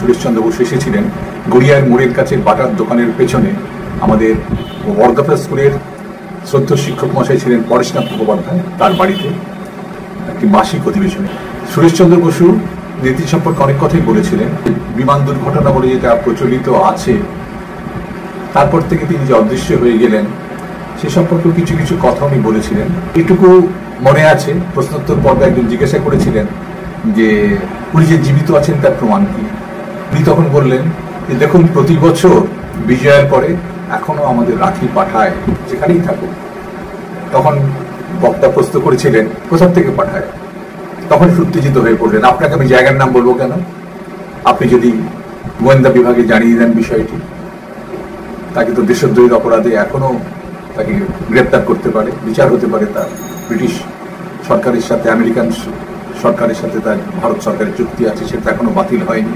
সুরেশচন্দ্র বসু এসেছিলেন গড়িয়ার মোড়ের কাছে বাটার দোকানের পেছনে আমাদের বর্গাপা স্কুলের শ্রদ্ধ শিক্ষক মশাই ছিলেন পরেশনাথ মুখোপাধ্যায়, তার বাড়িতে একটি মাসিক অধিবেশনে সুরেশচন্দ্র বসু নীতি সম্পর্কে অনেক কথাই বলেছিলেন। বিমান দুর্ঘটনা বলে যেটা প্রচলিত আছে, তারপর থেকে তিনি যে অদৃশ্য হয়ে গেলেন সে সম্পর্কেও কিছু কিছু কথা উনি বলেছিলেন। এটুকু মনে আছে, প্রশ্নোত্তর পর্বে একজন জিজ্ঞাসা করেছিলেন যে উনি যে জীবিত আছেন তার প্রমাণ কি। উনি তখন বললেন যে দেখুন, প্রতি বছর বিজয়ের পরে এখনো আমাদের রাখি পাঠায়, যেখানেই থাকুক। তখন বক্তা প্রশ্ন করেছিলেন কোথা থেকে পাঠায়, তখন উত্তেজিত হয়ে পড়লেন, আপনাকে আমি জায়গার নাম বলবো কেন, আপনি যদি গোয়েন্দা বিভাগে জানিয়ে দেন বিষয়টি, তাকে তো দেশদ্রোহীর অপরাধে এখনো তাকে গ্রেপ্তার করতে পারে, বিচার হতে পারে তার। ব্রিটিশ সরকারের সাথে আমেরিকান সরকারের সাথে তার ভারত সরকারের চুক্তি আছে, সেটা এখনো বাতিল হয়নি।